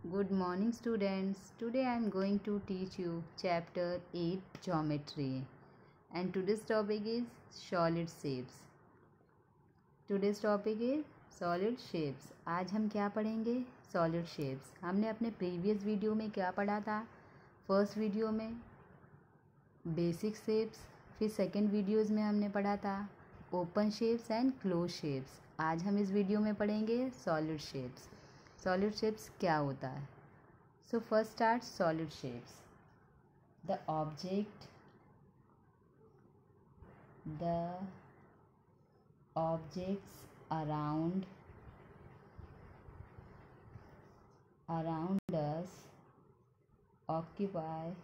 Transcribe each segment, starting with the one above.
Good morning students. Today I am going to teach you chapter 8 geometry and today's topic is solid shapes. Today's topic is solid shapes. आज हम क्या पढ़ेंगे? Solid shapes. हमने अपने previous video में क्या पढ़ा था? फर्स्ट वीडियो में बेसिक शेप्स, फिर सेकंड वीडियोस में हमने पढ़ा था open shapes and close shapes. आज हम इस वीडियो में पढ़ेंगे सॉलिड शेप्स। सॉलिड शेप्स क्या होता है? So first start solid shapes. The objects around us occupy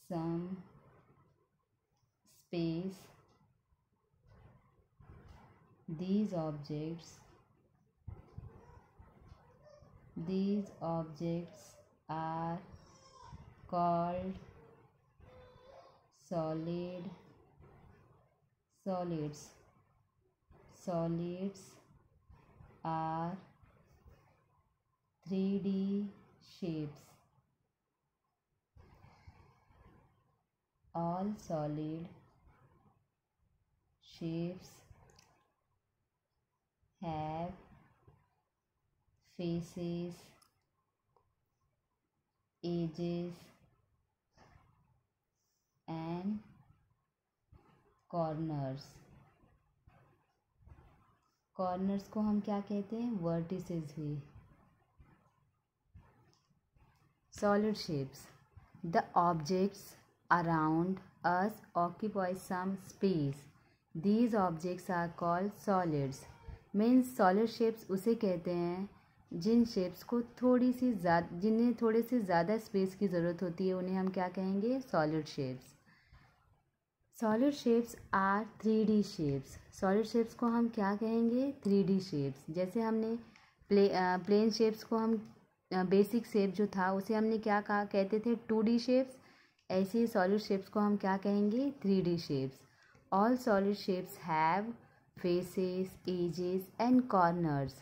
some space. These objects are called solids. Solids are 3D shapes. All solid shapes have faces, edges and corners. Corners को हम क्या कहते हैं? Vertices भी। Solid shapes. The objects around us occupy some space. These objects are called solids. Means solid shapes उसे कहते हैं जिन shapes को जिन्हें थोड़े से ज़्यादा स्पेस की ज़रूरत होती है, उन्हें हम क्या कहेंगे? Solid shapes. Solid shapes are 3D shapes. Solid shapes को हम क्या कहेंगे? 3D shapes. जैसे हमने प्लेन शेप्स को हम बेसिक शेप जो था उसे हमने क्या कहा कहते थे? 2D shapes. ऐसे ही सॉलिड शेप्स को हम क्या कहेंगे? 3D shapes. All solid shapes have faces, edges and corners.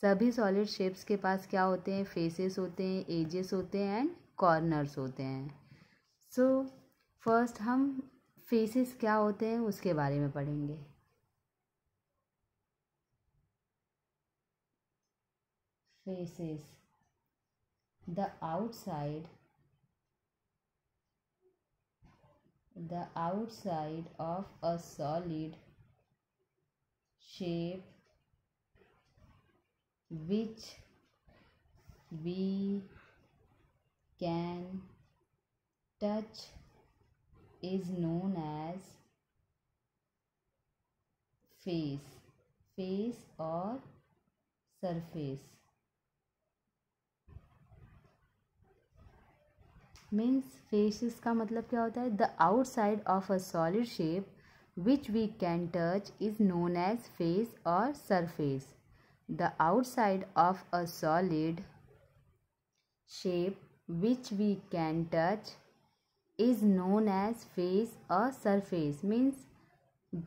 सभी सॉलिड शेप्स के पास क्या होते हैं? फेसेस होते हैं, एजेस होते हैं एंड कॉर्नर्स होते हैं. सो फर्स्ट हम फेसेस क्या होते हैं उसके बारे में पढ़ेंगे. Faces. The outside of a solid shape which we can touch is known as face or surface. Means faces का मतलब क्या होता है? The outside of a solid shape which we can touch is known as face और surface. The outside of a solid shape which we can touch is known as face और surface. Means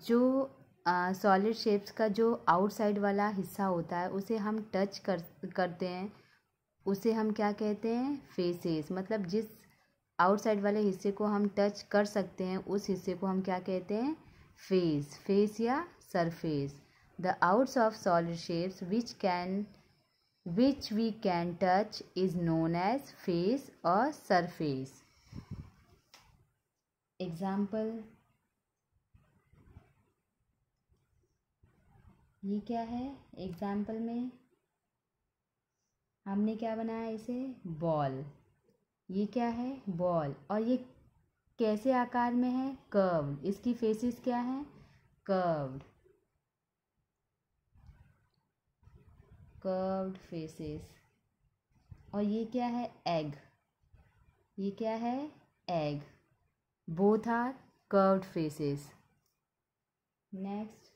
जो solid shapes का जो outside वाला हिस्सा होता है उसे हम टच करते हैं, उसे हम क्या कहते हैं? फेसेस. मतलब जिस आउटसाइड वाले हिस्से को हम टच कर सकते हैं उस हिस्से को हम क्या कहते हैं? फेस या surface. The outs of solid shapes which we can touch is known as face और सरफेस. एग्जाम्पल. ये क्या है? एग्जाम्पल में हमने क्या बनाया? इसे बॉल. ये क्या है? बॉल. और ये कैसे आकार में है? कर्व्ड. इसकी फेसेस क्या है? Curved faces. और ये क्या है? एग. ये क्या है? Egg. Both are curved faces. Next.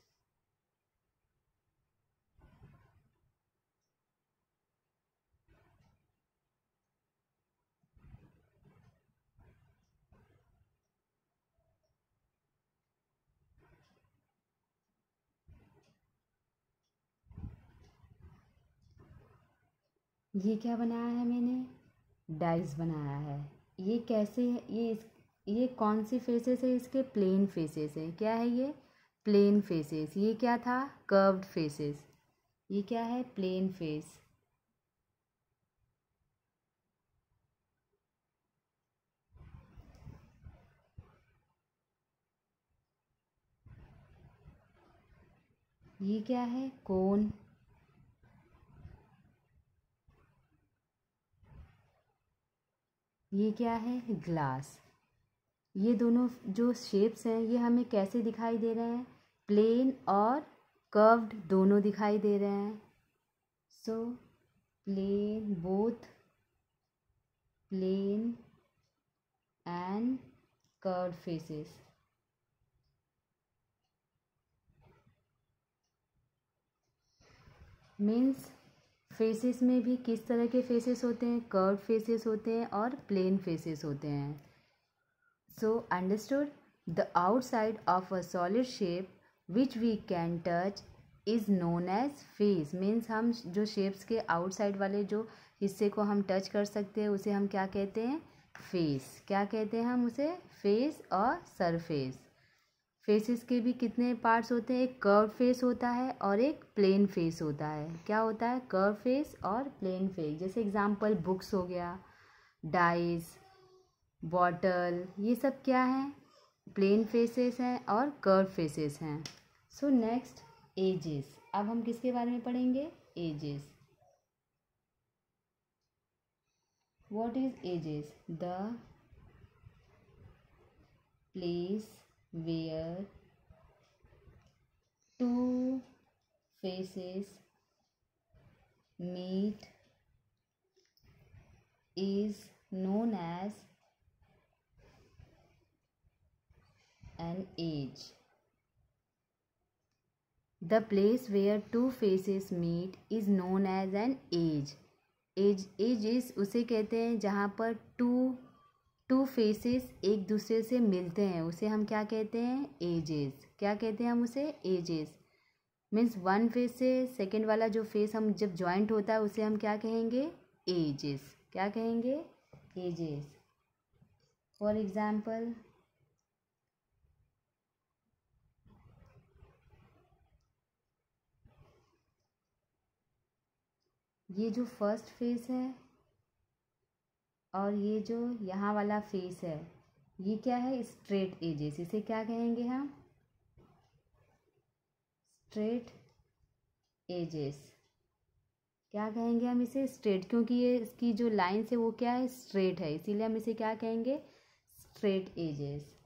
ये क्या बनाया है मैंने? डाइस बनाया है। ये कैसे है? ये कौन सी फेसेस है इसके? प्लेन फेसेस है। क्या है ये? Plane faces. ये क्या था? Curved faces. ये क्या है? Plane face. ये क्या है? कोन। ये क्या है? ग्लास। ये दोनों जो शेप्स हैं ये हमें कैसे दिखाई दे रहे हैं? प्लेन और कर्व्ड दोनों दिखाई दे रहे हैं। So plane, both plane and curved faces. Means faces में भी किस तरह के फेसेस होते हैं? कर्व्ड फेसेस होते हैं और प्लेन फेसेस होते हैं। So understood? The outside of a solid shape which we can touch is known as face. Means हम जो शेप्स के आउटसाइड वाले जो हिस्से को हम टच कर सकते हैं उसे हम क्या कहते हैं? फेस। क्या कहते हैं हम उसे? फेस और सरफेस। फेसेस के भी कितने पार्ट्स होते हैं? एक कर्व फेस होता है और एक प्लेन फेस होता है। क्या होता है? कर्व फेस और प्लेन फेस। जैसे एग्जांपल बुक्स हो गया, डाइस, बॉटल, ये सब क्या हैं? प्लेन फेसेस हैं और कर्व फेसेस हैं। So next, edges. अब हम किसके बारे में पढ़ेंगे? Edges. What is edges? The place where two faces meet is known as an age. The place where two faces meet is known as an age. Edge is उसे कहते हैं जहाँ पर टू फेसेस एक दूसरे से मिलते हैं, उसे हम क्या कहते हैं? एजेस। क्या कहते हैं हम उसे? एजेस। मीन्स वन फेस से सेकेंड वाला जो फेस हम जब ज्वाइंट होता है उसे हम क्या कहेंगे? एजेस। क्या कहेंगे? एजेस। फॉर एग्जाम्पल, ये जो फर्स्ट फेस है और ये जो यहाँ वाला फेस है, ये क्या है? Straight edges. इसे क्या कहेंगे हम? Straight edges. क्या कहेंगे हम इसे? स्ट्रेट, क्योंकि ये इसकी जो लाइन है वो क्या है? स्ट्रेट है, इसीलिए हम इसे क्या कहेंगे? Straight edges.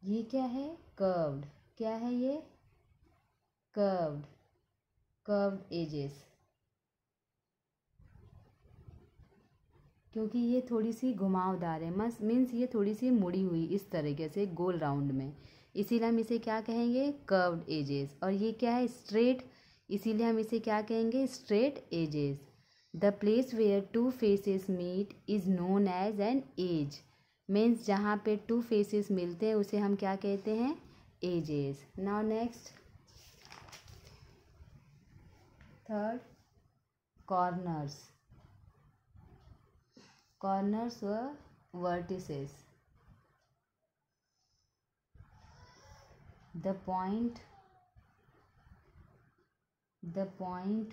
ये क्या है? कर्व्ड। क्या है ये? कर्व्ड। Curved edges. क्योंकि ये थोड़ी सी घुमावदार है, मस मीन्स ये थोड़ी सी मुड़ी हुई इस तरीके से गोल राउंड में, इसीलिए हम इसे क्या कहेंगे? Curved edges. और ये क्या है? स्ट्रेट, इसीलिए हम इसे क्या कहेंगे? Straight edges. The place where two faces meet is known as an edge. Means जहाँ पे टू फेसेस मिलते हैं उसे हम क्या कहते हैं? Edges. Now next, third, corners. Corners were vertices. The point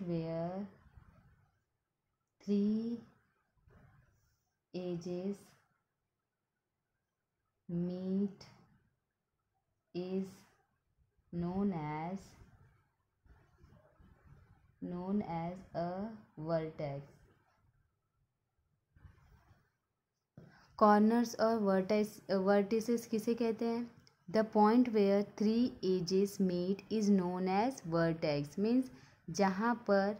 where three edges meet is known as a vertex. Corners और वर्टिसेस किसे कहते हैं? The point where three edges meet is known as vertex. Means जहाँ पर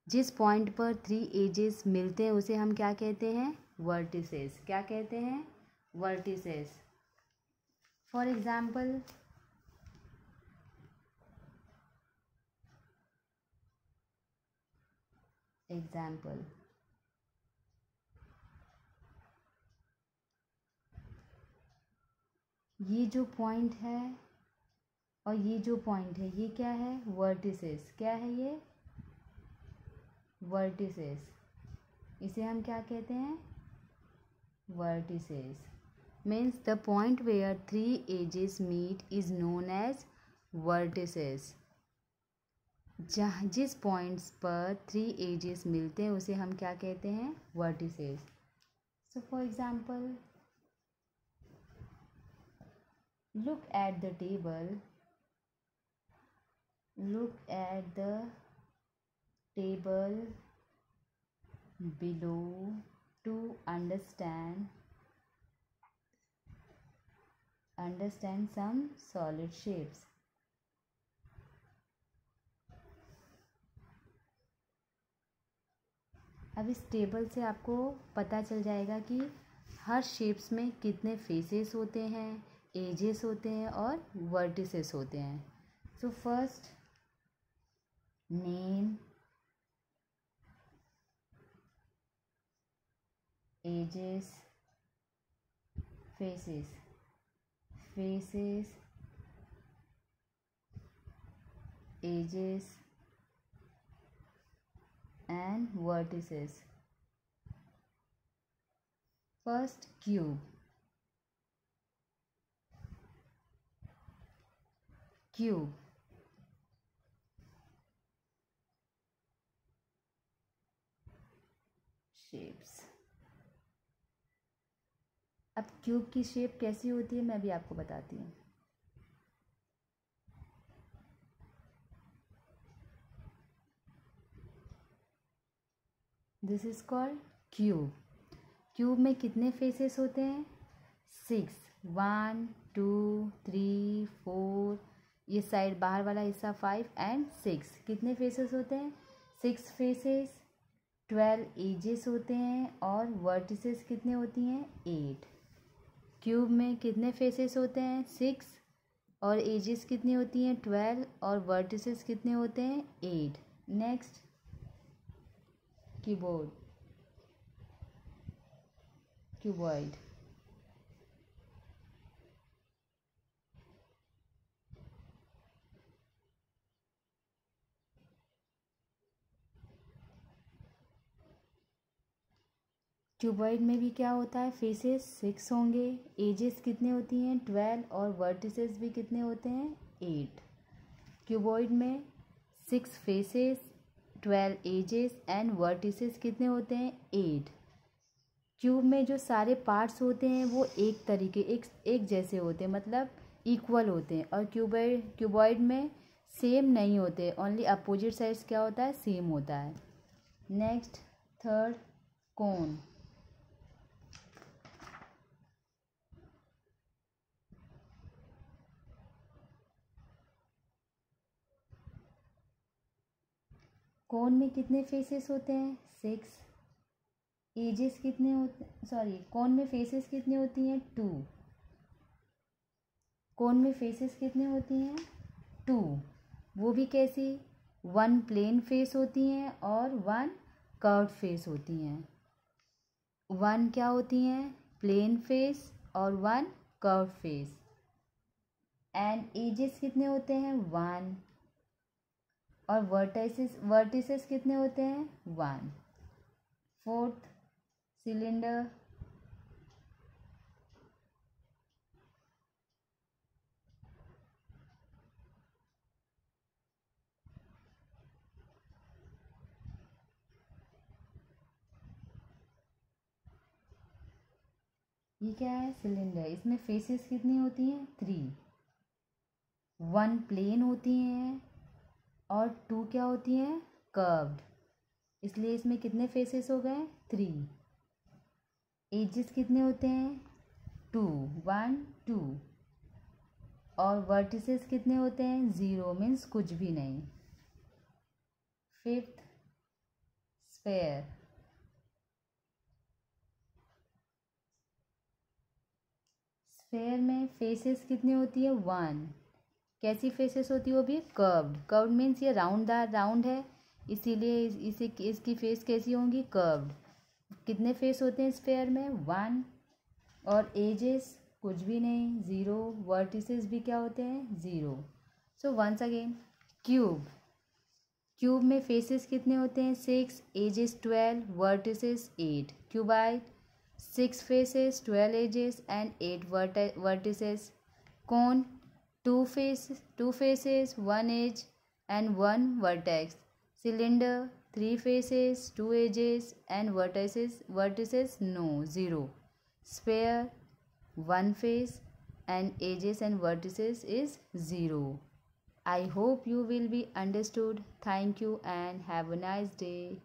जिस point पर three edges मिलते हैं उसे हम क्या कहते हैं? वर्टिसेस। क्या कहते हैं? वर्टिसेस। फॉर एग्जाम्पल, ये जो पॉइंट है और ये जो पॉइंट है ये क्या है, वर्टिसेस। क्या है ये, वर्टिसेस। इसे हम क्या कहते हैं, vertices. Means the point where 3 edges meet is known as vertices. जहाँ जिस पॉइंट्स पर 3 एजेस मिलते हैं उसे हम क्या कहते हैं, vertices. So for example, look at the table, look at the table below to understand some solid shapes. अब इस टेबल से आपको पता चल जाएगा कि हर शेप्स में कितने फेसेस होते हैं, एजेस होते हैं और वर्टिसेस होते हैं। So first, name, edges, faces, edges and vertices. First, cube. Shapes. अब क्यूब की शेप कैसी होती है मैं भी आपको बताती हूँ। This is called cube. Cube में कितने फेसेस होते हैं, 6, 1 2 3 4, ये साइड बाहर वाला हिस्सा 5 एंड 6। कितने फेसेस होते हैं, 6 फेसेस। 12 एजेस होते हैं और वर्टिसेस कितने होती हैं, 8। क्यूब में कितने फेसेस होते हैं, 6 और एजेस कितनी होती हैं, 12 और वर्टिसेस कितने होते हैं, 8। Next, cuboid. क्यूबॉइड में भी क्या होता है, फेसेस 6 होंगे, एजेस कितने होती हैं, 12 और वर्टिसेस भी कितने होते हैं, 8। क्यूबॉइड में 6 फेसेस, 12 एजेस एंड वर्टिसेस कितने होते हैं, 8। क्यूब में जो सारे पार्ट्स होते हैं वो एक जैसे होते हैं, मतलब इक्वल होते हैं। और क्यूबॉइड में सेम नहीं होते, ओनली अपोजिट साइड्स क्या होता है, सेम होता है। नेक्स्ट, थर्ड, कोन। कोन में कितने फेसेस होते हैं, 6। एजेस कितने होते, सॉरी, कोन में फेसेस कितनी होती हैं, 2। कोन में फेसेस कितने होती हैं, 2। वो भी कैसी, 1 प्लेन फेस होती हैं और 1 कर्व्ड फेस होती हैं। 1 क्या होती हैं, प्लेन फेस और 1 कर्व्ड फेस। एंड एजेस कितने होते हैं, 1 और वर्टिसेस कितने होते हैं, 1। Fourth, cylinder. ये क्या है, सिलेंडर। इसमें फेसेस कितनी होती हैं, 3। 1 प्लेन होती हैं और 2 क्या होती हैं, कर्व्ड। इसलिए इसमें कितने फेसेस हो गए, 3। एजेस कितने होते हैं, 2, 1 2। और वर्टिसेस कितने होते हैं, 0, मीन्स कुछ भी नहीं। Fifth, sphere. स्फेयर में फेसेस कितनी होती है, 1। कैसी फेसेस होती है, वो भी कर्व्ड मीन्स ये राउंड है, इसीलिए इसकी फेस कैसी होंगी, कर्व्ड। कितने फेस होते हैं स्फेयर में, 1। और एजेस कुछ भी नहीं, 0, वर्टिसेस भी क्या होते हैं, 0. सो वंस अगेन, क्यूब में फेसेस कितने होते हैं, 6, edges 12, vertices 8. Cuboid 6 faces, 12 edges and 8 vertices. Cone 2 faces, 1 edge and 1 vertex. Cylinder 3 faces, 2 edges and vertices no, 0. Sphere 1 face and edges and vertices is 0. I hope you will be understood. Thank you and have a nice day.